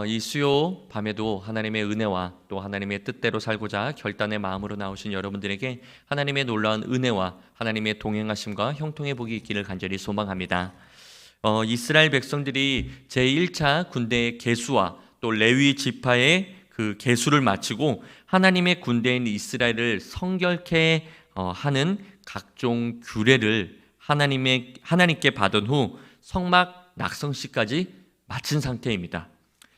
이 수요 밤에도 하나님의 은혜와 또 하나님의 뜻대로 살고자 결단의 마음으로 나오신 여러분들에게 하나님의 놀라운 은혜와 하나님의 동행하심과 형통의 복이 있기를 간절히 소망합니다. 이스라엘 백성들이 제1차 군대의 계수와 또 레위 지파의 그 계수를 마치고 하나님의 군대인 이스라엘을 성결케 하는 각종 규례를 하나님께 받은 후 성막 낙성식까지 마친 상태입니다.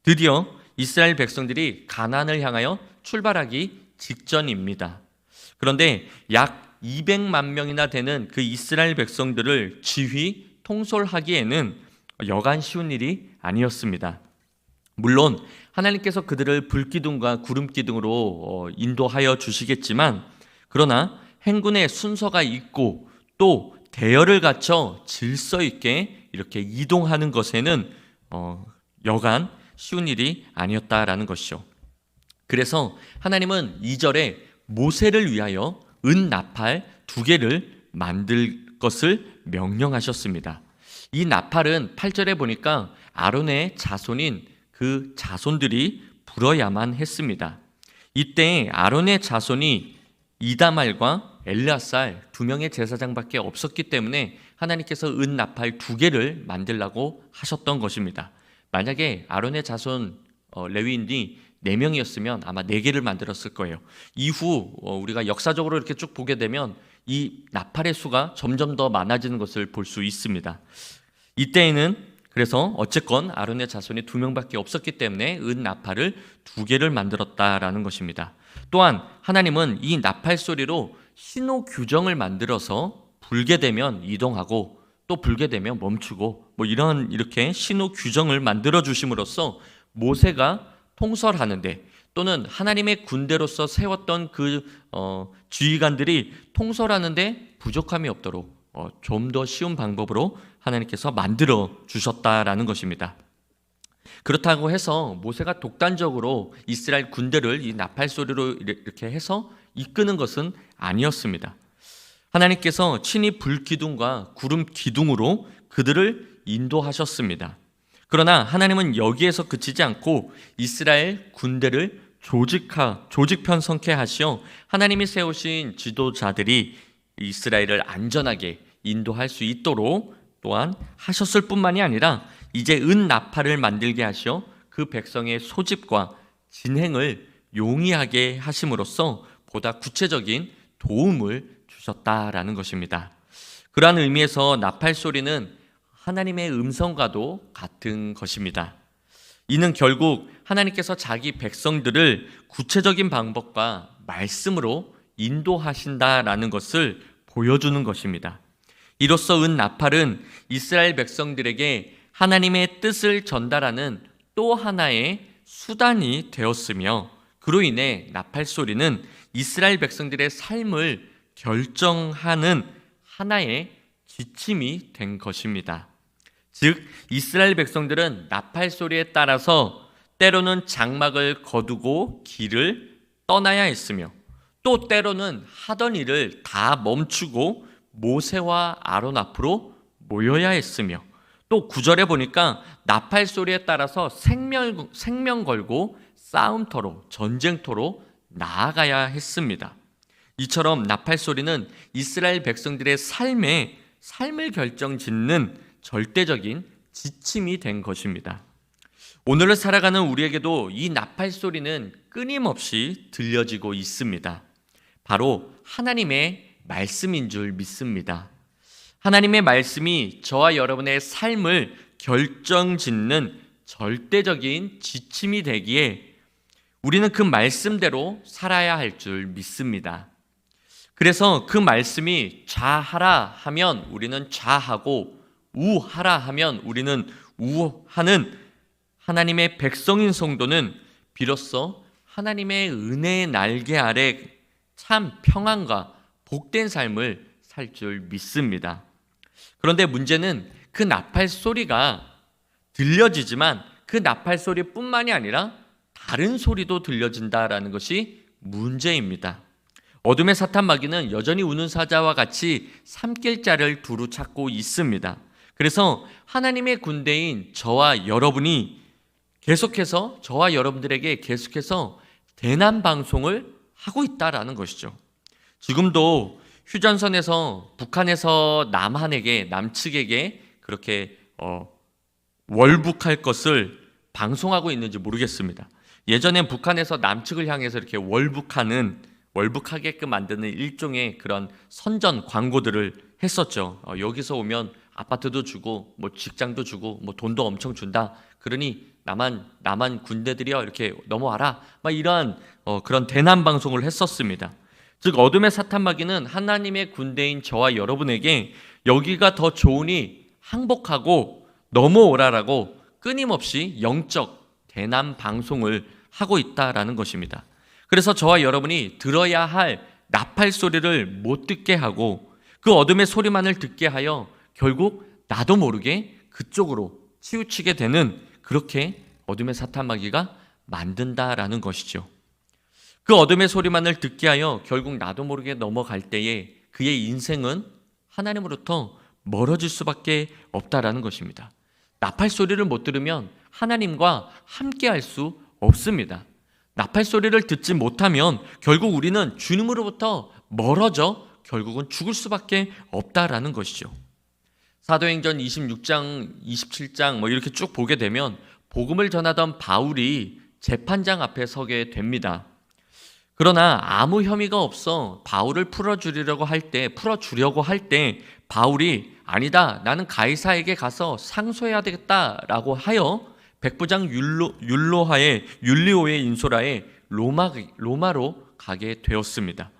드디어 이스라엘 백성들이 가나안을 향하여 출발하기 직전입니다. 그런데 약 200만 명이나 되는 그 이스라엘 백성들을 지휘, 통솔하기에는 여간 쉬운 일이 아니었습니다. 물론 하나님께서 그들을 불기둥과 구름기둥으로 인도하여 주시겠지만, 그러나 행군의 순서가 있고 또 대열을 갖춰 질서 있게 이렇게 이동하는 것에는 여간 쉬운 일이 아니었다라는 것이죠. 그래서 하나님은 2절에 모세를 위하여 은 나팔 2개를 만들 것을 명령하셨습니다. 이 나팔은 8절에 보니까 아론의 자손인 그 자손들이 불어야만 했습니다. 이때 아론의 자손이 이다말과 엘르앗살 2명의 제사장밖에 없었기 때문에 하나님께서 은 나팔 2개를 만들라고 하셨던 것입니다. 만약에 아론의 자손 레위인이 4명이었으면 아마 4개를 만들었을 거예요. 이후 우리가 역사적으로 이렇게 쭉 보게 되면 이 나팔의 수가 점점 더 많아지는 것을 볼 수 있습니다. 이때에는 그래서 어쨌건 아론의 자손이 2명밖에 없었기 때문에 은 나팔을 2개를 만들었다라는 것입니다. 또한 하나님은 이 나팔 소리로 신호 규정을 만들어서 불게 되면 이동하고 또 불게 되면 멈추고 이렇게 신호 규정을 만들어 주심으로써 모세가 통솔하는데 또는 하나님의 군대로서 세웠던 그 지휘관들이 통솔하는데 부족함이 없도록 좀 더 쉬운 방법으로 하나님께서 만들어 주셨다라는 것입니다. 그렇다고 해서 모세가 독단적으로 이스라엘 군대를 이 나팔 소리로 이렇게 해서 이끄는 것은 아니었습니다. 하나님께서 친히 불기둥과 구름 기둥으로 그들을 인도하셨습니다. 그러나 하나님은 여기에서 그치지 않고 이스라엘 군대를 조직 편성케 하시어 하나님이 세우신 지도자들이 이스라엘을 안전하게 인도할 수 있도록 또한 하셨을 뿐만이 아니라 이제 은 나팔을 만들게 하시어 그 백성의 소집과 진행을 용이하게 하심으로써 보다 구체적인 도움을 주셨다라는 것입니다. 그러한 의미에서 나팔 소리는 하나님의 음성과도 같은 것입니다. 이는 결국 하나님께서 자기 백성들을 구체적인 방법과 말씀으로 인도하신다라는 것을 보여주는 것입니다. 이로써 은 나팔은 이스라엘 백성들에게 하나님의 뜻을 전달하는 또 하나의 수단이 되었으며, 그로 인해 나팔 소리는 이스라엘 백성들의 삶을 결정하는 하나의 지침이 된 것입니다. 즉 이스라엘 백성들은 나팔 소리에 따라서 때로는 장막을 거두고 길을 떠나야 했으며 또 때로는 하던 일을 다 멈추고 모세와 아론 앞으로 모여야 했으며, 또 9절에 보니까 나팔 소리에 따라서 생명 걸고 싸움터로 전쟁터로 나아가야 했습니다. 이처럼 나팔 소리는 이스라엘 백성들의 삶을 결정짓는 절대적인 지침이 된 것입니다. 오늘을 살아가는 우리에게도 이 나팔 소리는 끊임없이 들려지고 있습니다. 바로 하나님의 말씀인 줄 믿습니다. 하나님의 말씀이 저와 여러분의 삶을 결정짓는 절대적인 지침이 되기에 우리는 그 말씀대로 살아야 할 줄 믿습니다. 그래서 그 말씀이 좌하라 하면 우리는 좌하고 우하라 하면 우리는 우하는 하나님의 백성인 성도는 비로소 하나님의 은혜의 날개 아래 참 평안과 복된 삶을 살 줄 믿습니다. 그런데 문제는 그 나팔 소리가 들려지지만 그 나팔 소리뿐만이 아니라 다른 소리도 들려진다라는 것이 문제입니다. 어둠의 사탄 마귀는 여전히 우는 사자와 같이 삼킬 자를 두루 찾고 있습니다. 그래서 하나님의 군대인 저와 여러분이 계속해서 저와 여러분들에게 계속해서 대남 방송을 하고 있다라는 것이죠. 지금도 휴전선에서 북한에서 남측에게 그렇게 월북할 것을 방송하고 있는지 모르겠습니다. 예전엔 북한에서 남측을 향해서 이렇게 월북하게끔 만드는 일종의 그런 선전 광고들을 했었죠. 여기서 오면 아파트도 주고 뭐 직장도 주고 뭐 돈도 엄청 준다. 그러니 남한 군대들이여 이렇게 넘어와라. 막 이러한 그런 대남 방송을 했었습니다. 즉 어둠의 사탄마귀는 하나님의 군대인 저와 여러분에게 여기가 더 좋으니 항복하고 넘어오라라고 끊임없이 영적 대남 방송을 하고 있다라는 것입니다. 그래서 저와 여러분이 들어야 할 나팔 소리를 못 듣게 하고 그 어둠의 소리만을 듣게 하여 결국 나도 모르게 그쪽으로 치우치게 되는, 그렇게 어둠의 사탄마귀가 만든다라는 것이죠. 그 어둠의 소리만을 듣게 하여 결국 나도 모르게 넘어갈 때에 그의 인생은 하나님으로부터 멀어질 수밖에 없다라는 것입니다. 나팔 소리를 못 들으면 하나님과 함께할 수 없습니다. 나팔 소리를 듣지 못하면 결국 우리는 주님으로부터 멀어져 결국은 죽을 수밖에 없다라는 것이죠. 사도행전 26장, 27장 뭐 이렇게 쭉 보게 되면 복음을 전하던 바울이 재판장 앞에 서게 됩니다. 그러나 아무 혐의가 없어 바울을 풀어주려고 할 때 바울이 아니다, 나는 가이사에게 가서 상소해야 되겠다라고 하여 백부장 율리오의 인솔하에 로마로 가게 되었습니다.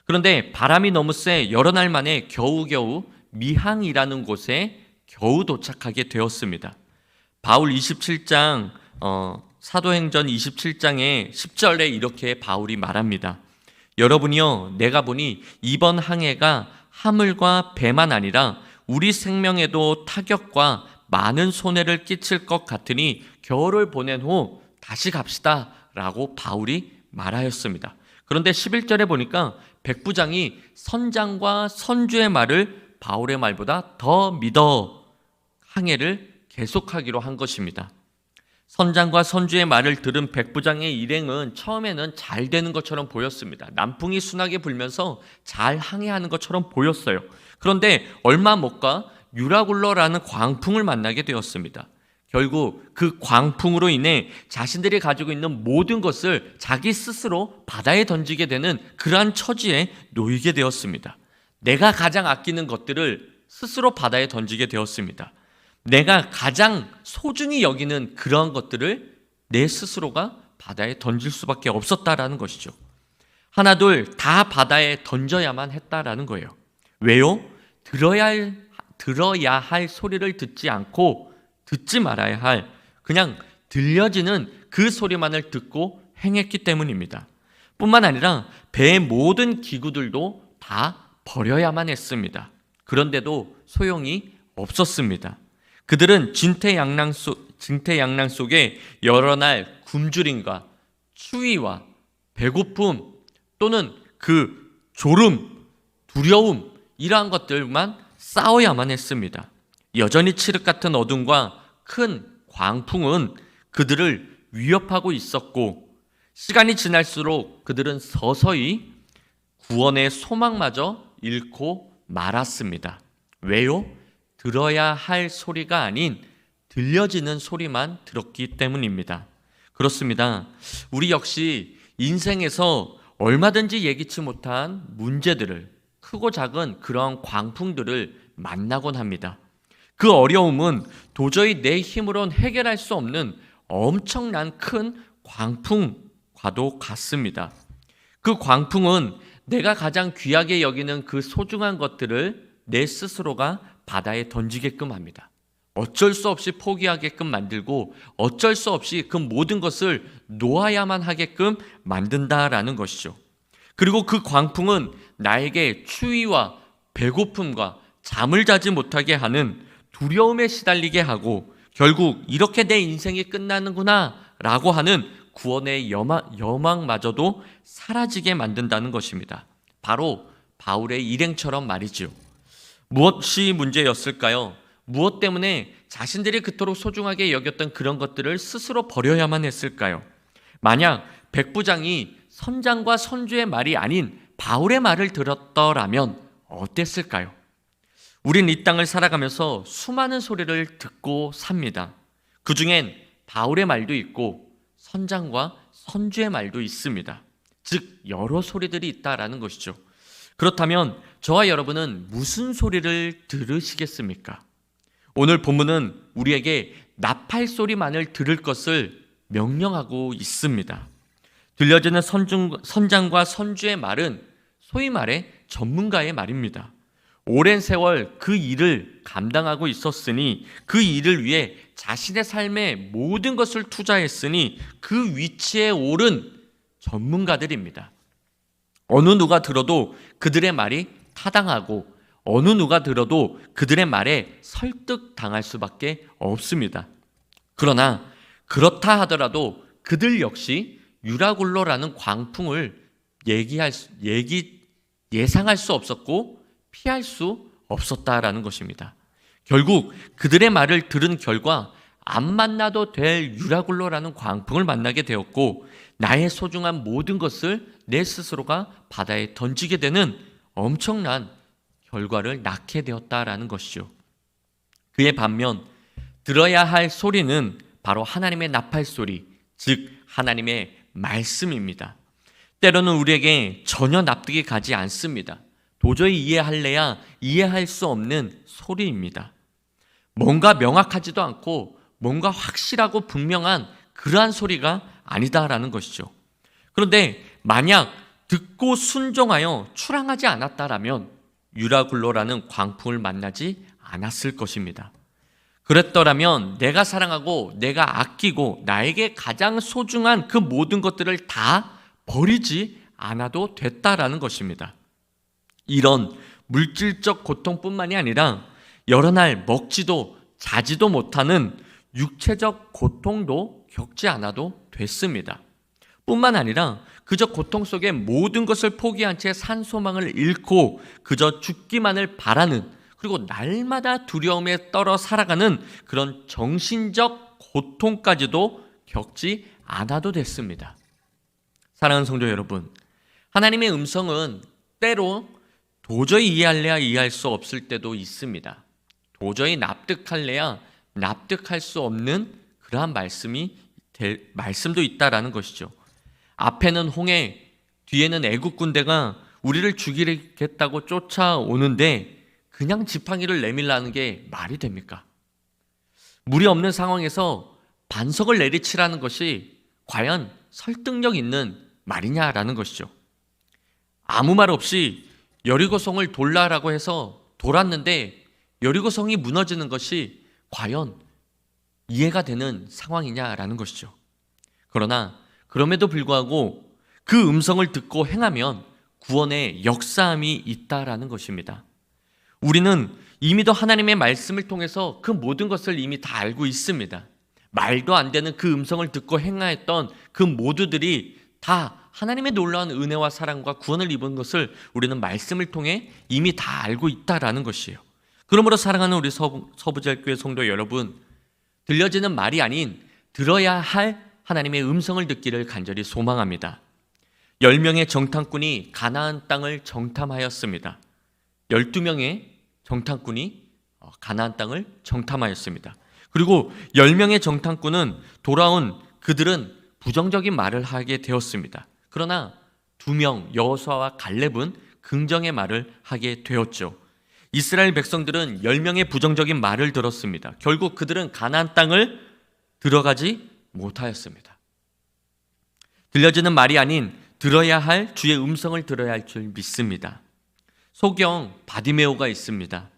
그런데 바람이 너무 세 여러 날 만에 겨우겨우 미항이라는 곳에 겨우 도착하게 되었습니다. 바울 27장 사도행전 27장의 10절에 이렇게 바울이 말합니다. 여러분이요, 내가 보니 이번 항해가 하물과 배만 아니라 우리 생명에도 타격과 많은 손해를 끼칠 것 같으니 겨울을 보낸 후 다시 갑시다 라고 바울이 말하였습니다. 그런데 11절에 보니까 백부장이 선장과 선주의 말을 바울의 말보다 더 믿어 항해를 계속하기로 한 것입니다. 선장과 선주의 말을 들은 백부장의 일행은 처음에는 잘 되는 것처럼 보였습니다. 남풍이 순하게 불면서 잘 항해하는 것처럼 보였어요. 그런데 얼마 못 가 유라굴러라는 광풍을 만나게 되었습니다. 결국 그 광풍으로 인해 자신들이 가지고 있는 모든 것을 자기 스스로 바다에 던지게 되는 그러한 처지에 놓이게 되었습니다. 내가 가장 아끼는 것들을 스스로 바다에 던지게 되었습니다. 내가 가장 소중히 여기는 그러한 것들을 내 스스로가 바다에 던질 수밖에 없었다라는 것이죠. 하나둘 다 바다에 던져야만 했다라는 거예요. 왜요? 들어야 할 소리를 듣지 않고 듣지 말아야 할, 그냥 들려지는 그 소리만을 듣고 행했기 때문입니다. 뿐만 아니라 배의 모든 기구들도 다 버려야만 했습니다. 그런데도 소용이 없었습니다. 그들은 진퇴양난 속에 여러 날 굶주림과 추위와 배고픔 또는 그 졸음, 두려움, 이러한 것들만 싸워야만 했습니다. 여전히 칠흑 같은 어둠과 큰 광풍은 그들을 위협하고 있었고, 시간이 지날수록 그들은 서서히 구원의 소망마저 잃고 말았습니다. 왜요? 들어야 할 소리가 아닌 들려지는 소리만 들었기 때문입니다. 그렇습니다. 우리 역시 인생에서 얼마든지 예기치 못한 문제들을, 크고 작은 그런 광풍들을 만나곤 합니다. 그 어려움은 도저히 내 힘으로는 해결할 수 없는 엄청난 큰 광풍과도 같습니다. 그 광풍은 내가 가장 귀하게 여기는 그 소중한 것들을 내 스스로가 바다에 던지게끔 합니다. 어쩔 수 없이 포기하게끔 만들고 어쩔 수 없이 그 모든 것을 놓아야만 하게끔 만든다라는 것이죠. 그리고 그 광풍은 나에게 추위와 배고픔과 잠을 자지 못하게 하는 두려움에 시달리게 하고 결국 이렇게 내 인생이 끝나는구나 라고 하는 구원의 여망마저도 사라지게 만든다는 것입니다. 바로 바울의 일행처럼 말이지요. 무엇이 문제였을까요? 무엇 때문에 자신들이 그토록 소중하게 여겼던 그런 것들을 스스로 버려야만 했을까요? 만약 백부장이 선장과 선주의 말이 아닌 바울의 말을 들었더라면 어땠을까요? 우린 이 땅을 살아가면서 수많은 소리를 듣고 삽니다. 그 중엔 바울의 말도 있고 선장과 선주의 말도 있습니다. 즉 여러 소리들이 있다라는 것이죠. 그렇다면 저와 여러분은 무슨 소리를 들으시겠습니까? 오늘 본문은 우리에게 나팔 소리만을 들을 것을 명령하고 있습니다. 들려지는 선장과 선주의 말은 소위 말해 전문가의 말입니다. 오랜 세월 그 일을 감당하고 있었으니 그 일을 위해 자신의 삶의 모든 것을 투자했으니 그 위치에 오른 전문가들입니다. 어느 누가 들어도 그들의 말이 타당하고 어느 누가 들어도 그들의 말에 설득당할 수밖에 없습니다. 그러나 그렇다 하더라도 그들 역시 유라굴로라는 광풍을 예상할 수 없었고 피할 수 없었다라는 것입니다. 결국 그들의 말을 들은 결과 안 만나도 될 유라굴로라는 광풍을 만나게 되었고 나의 소중한 모든 것을 내 스스로가 바다에 던지게 되는 엄청난 결과를 낳게 되었다라는 것이죠. 그의 반면 들어야 할 소리는 바로 하나님의 나팔 소리, 즉 하나님의 말씀입니다. 때로는 우리에게 전혀 납득이 가지 않습니다. 도저히 이해할래야 이해할 수 없는 소리입니다. 뭔가 명확하지도 않고 뭔가 확실하고 분명한 그러한 소리가 아니다라는 것이죠. 그런데 만약 듣고 순종하여 출항하지 않았다라면 유라굴로라는 광풍을 만나지 않았을 것입니다. 그랬더라면 내가 사랑하고 내가 아끼고 나에게 가장 소중한 그 모든 것들을 다 버리지 않아도 됐다라는 것입니다. 이런 물질적 고통뿐만이 아니라 여러 날 먹지도 자지도 못하는 육체적 고통도 겪지 않아도 됐습니다. 뿐만 아니라 그저 고통 속에 모든 것을 포기한 채 산 소망을 잃고 그저 죽기만을 바라는, 그리고 날마다 두려움에 떨어 살아가는 그런 정신적 고통까지도 겪지 않아도 됐습니다. 사랑하는 성도 여러분, 하나님의 음성은 때로 도저히 이해할래야 이해할 수 없을 때도 있습니다. 도저히 납득할래야 납득할 수 없는 그러한 말씀도 있다라는 것이죠. 앞에는 홍해, 뒤에는 애국 군대가 우리를 죽이겠다고 쫓아오는데 그냥 지팡이를 내밀라는 게 말이 됩니까? 물이 없는 상황에서 반석을 내리치라는 것이 과연 설득력 있는 말이냐라는 것이죠. 아무 말 없이 여리고성을 돌라라고 해서 돌았는데 여리고성이 무너지는 것이 과연 이해가 되는 상황이냐라는 것이죠. 그러나 그럼에도 불구하고 그 음성을 듣고 행하면 구원의 역사함이 있다라는 것입니다. 우리는 이미도 하나님의 말씀을 통해서 그 모든 것을 이미 다 알고 있습니다. 말도 안 되는 그 음성을 듣고 행하였던 그 모두들이 다 하나님의 놀라운 은혜와 사랑과 구원을 입은 것을 우리는 말씀을 통해 이미 다 알고 있다라는 것이에요. 그러므로 사랑하는 우리 서부제일교회 성도 여러분, 들려지는 말이 아닌 들어야 할 하나님의 음성을 듣기를 간절히 소망합니다. 10명의 정탐꾼이 가나안 땅을 정탐하였습니다. 12명의 정탐꾼이 가나안 땅을 정탐하였습니다. 그리고 10명의 정탐꾼은 돌아온 그들은 부정적인 말을 하게 되었습니다. 그러나 2명 여호수아와 갈렙은 긍정의 말을 하게 되었죠. 이스라엘 백성들은 10명의 부정적인 말을 들었습니다. 결국 그들은 가나안 땅을 들어가지 못하였습니다. 들려지는 말이 아닌 들어야 할 주의 음성을 들어야 할 줄 믿습니다. 소경 바디메오가 있습니다.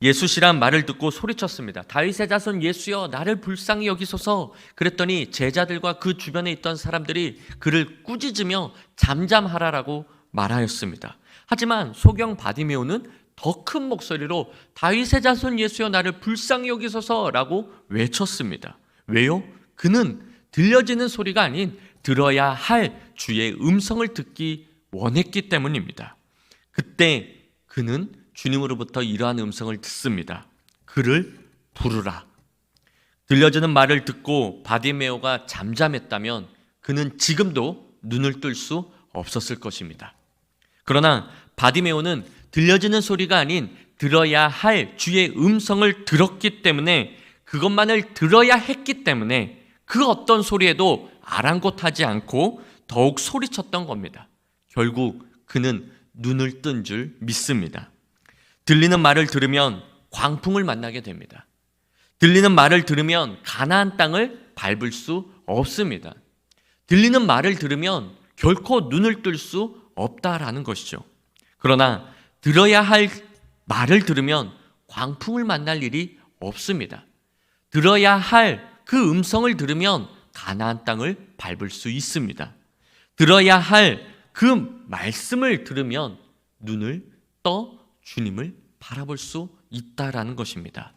예수시란 말을 듣고 소리쳤습니다. 다윗의 자손 예수여, 나를 불쌍히 여기소서. 그랬더니 제자들과 그 주변에 있던 사람들이 그를 꾸짖으며 잠잠하라라고 말하였습니다. 하지만 소경 바디메오는 더 큰 목소리로 다윗의 자손 예수여, 나를 불쌍히 여기소서라고 외쳤습니다. 왜요? 그는 들려지는 소리가 아닌 들어야 할 주의 음성을 듣기 원했기 때문입니다. 그때 그는 주님으로부터 이러한 음성을 듣습니다. 그를 부르라, 들려주는 말을 듣고 바디메오가 잠잠했다면 그는 지금도 눈을 뜰 수 없었을 것입니다. 그러나 바디메오는 들려지는 소리가 아닌 들어야 할 주의 음성을 들었기 때문에, 그것만을 들어야 했기 때문에 그 어떤 소리에도 아랑곳하지 않고 더욱 소리쳤던 겁니다. 결국 그는 눈을 뜬 줄 믿습니다. 들리는 말을 들으면 광풍을 만나게 됩니다. 들리는 말을 들으면 가나안 땅을 밟을 수 없습니다. 들리는 말을 들으면 결코 눈을 뜰 수 없다라는 것이죠. 그러나 들어야 할 말을 들으면 광풍을 만날 일이 없습니다. 들어야 할 그 음성을 들으면 가나안 땅을 밟을 수 있습니다. 들어야 할 그 말씀을 들으면 눈을 떠 주님을 바라볼 수 있다라는 것입니다.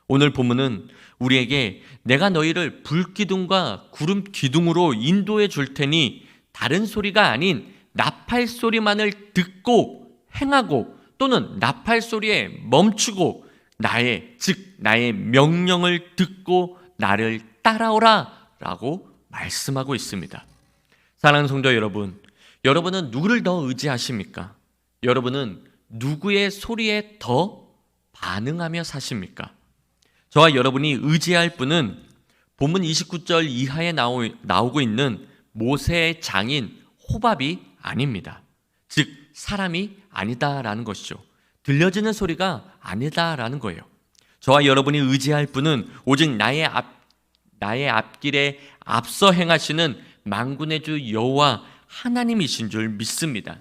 오늘 본문은 우리에게 내가 너희를 불기둥과 구름 기둥으로 인도해 줄 테니 다른 소리가 아닌 나팔 소리만을 듣고 행하고 또는 나팔 소리에 멈추고 나의 명령을 듣고 나를 따라오라 라고 말씀하고 있습니다. 사랑하는 성도 여러분, 여러분은 누구를 더 의지하십니까? 여러분은 누구의 소리에 더 반응하며 사십니까? 저와 여러분이 의지할 분은 본문 29절 이하에 나오고 있는 모세의 장인 호밥이 아닙니다. 즉 사람이 아니다라는 것이죠. 들려지는 소리가 아니다라는 거예요. 저와 여러분이 의지할 분은 오직 나의 앞길에 앞서 행하시는 만군의 주 여호와 하나님이신 줄 믿습니다.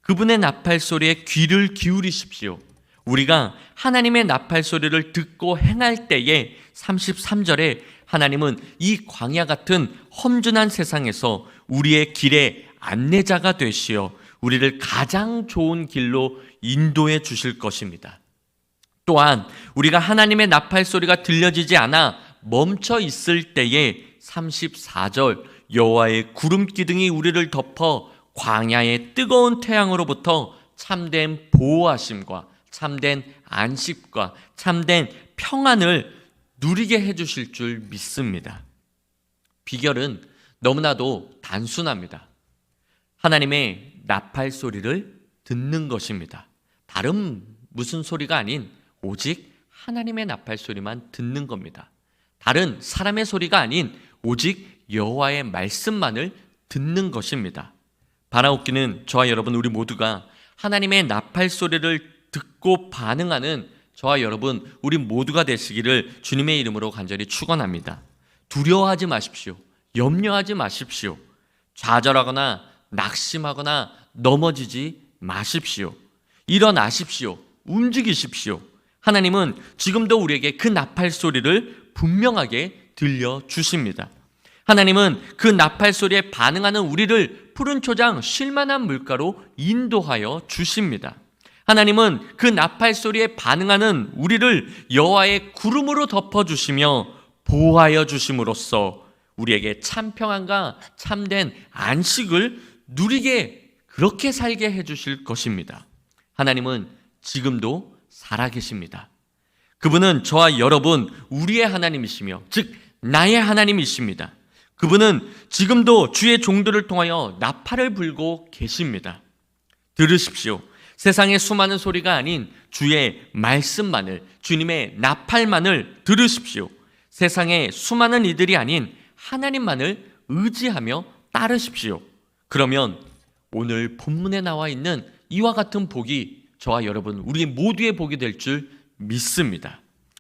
그분의 나팔 소리에 귀를 기울이십시오. 우리가 하나님의 나팔 소리를 듣고 행할 때에 33절에 하나님은 이 광야 같은 험준한 세상에서 우리의 길의 안내자가 되시어 우리를 가장 좋은 길로 인도해 주실 것입니다. 또한 우리가 하나님의 나팔 소리가 들려지지 않아 멈춰 있을 때에 34절 여호와의 구름 기둥이 우리를 덮어 광야의 뜨거운 태양으로부터 참된 보호하심과 참된 안식과 참된 평안을 누리게 해주실 줄 믿습니다. 비결은 너무나도 단순합니다. 하나님의 나팔 소리를 듣는 것입니다. 다른 무슨 소리가 아닌 오직 하나님의 나팔 소리만 듣는 겁니다. 다른 사람의 소리가 아닌 오직 여호와의 말씀만을 듣는 것입니다. 바라옵기는 저와 여러분 우리 모두가 하나님의 나팔 소리를 듣고 반응하는 저와 여러분 우리 모두가 되시기를 주님의 이름으로 간절히 축원합니다. 두려워하지 마십시오. 염려하지 마십시오. 좌절하거나 낙심하거나 넘어지지 마십시오. 일어나십시오. 움직이십시오. 하나님은 지금도 우리에게 그 나팔 소리를 분명하게 들려주십니다. 하나님은 그 나팔 소리에 반응하는 우리를 푸른 초장 쉴만한 물가로 인도하여 주십니다. 하나님은 그 나팔 소리에 반응하는 우리를 여호와의 구름으로 덮어주시며 보호하여 주심으로써 우리에게 참 평안과 참된 안식을 누리게 그렇게 살게 해주실 것입니다. 하나님은 지금도 살아계십니다. 그분은 저와 여러분 우리의 하나님이시며 즉 나의 하나님이십니다. 그분은 지금도 주의 종들을 통하여 나팔을 불고 계십니다. 들으십시오. 세상의 수많은 소리가 아닌 주의 말씀만을, 주님의 나팔만을 들으십시오. 세상의 수많은 이들이 아닌 하나님만을 의지하며 따르십시오. 그러면 오늘 본문에 나와 있는 이와 같은 복이 저와 여러분 우리 모두의 복이 될 줄 믿습니다.